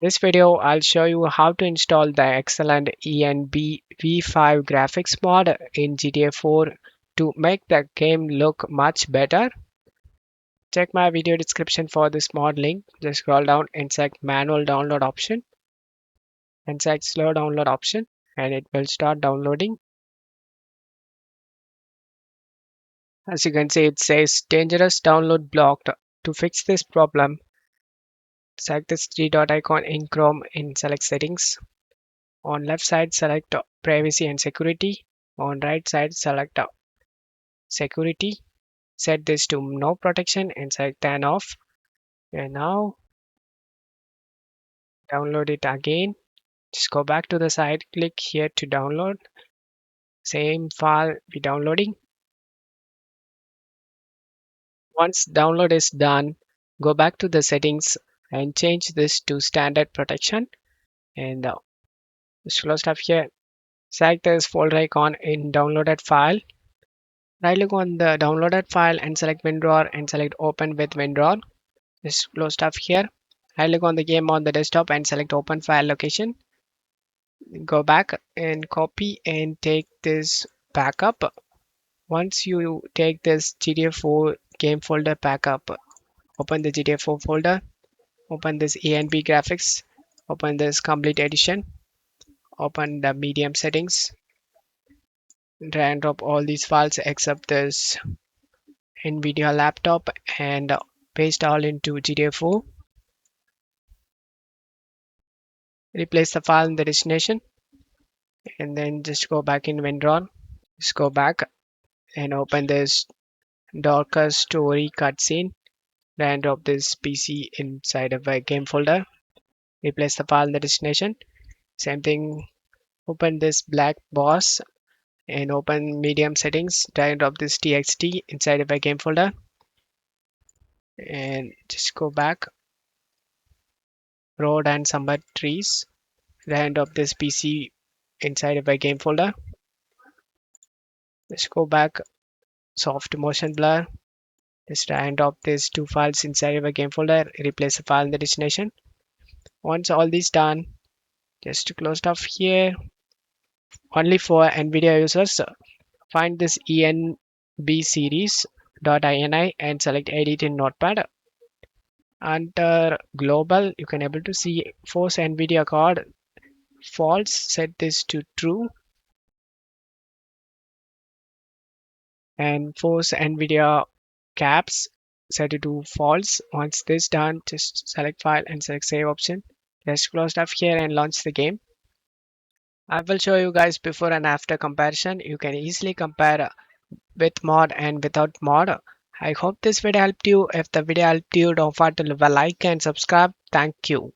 This video I'll show you how to install the Excellent ENB V5 graphics mod in GTA 4 to make the game look much better. Check my video description for this mod link. Just scroll down and select manual download option and select slow download option and it will start downloading. As you can see, it says dangerous download blocked. To fix this problem, select this three dot icon in Chrome and select settings. On left side, select privacy and security. On right side, select security. Set this to no protection and select turn off. And now download it again. Just go back to the site, click here to download. Same file be downloading. Once download is done, go back to the settings and change this to standard protection. And just close stuff here. Select this folder icon in downloaded file. Right click on the downloaded file and select WinRAR and select open with WinRAR. Just close stuff here. Right click on the game on the desktop and select open file location. Go back and copy and take this backup. Once you take this GTA 4 game folder backup, open the GTA 4 folder, open this ENB graphics, open this complete edition, open the medium settings, drag and drop all these files except this NVIDIA laptop and paste all into GTA 4. Replace the file in the destination and then just go back in WinRAR. Just go back and open this Docker story cutscene. Drag and drop this PC inside of a game folder. Replace the file in the destination. Same thing, open this black boss and open medium settings. Drag and drop this txt inside of a game folder. And just go back. Road and summer trees. Drag and drop this PC inside of a game folder. Just go back. Soft motion blur. Just drag and drop these two files inside of a game folder. Replace the file in the destination. Once all this done, just close off here. Only for NVIDIA users, find this ENB series.ini and select edit in Notepad. Under global, you can able to see force NVIDIA card false. Set this to true and force NVIDIA caps set it to false. Once this done, just select file and select save option. Just close off here and launch the game. I will show you guys before and after comparison. You can easily compare with mod and without mod. I hope this video helped you. If the video helped you, don't forget to leave a like and subscribe. Thank you.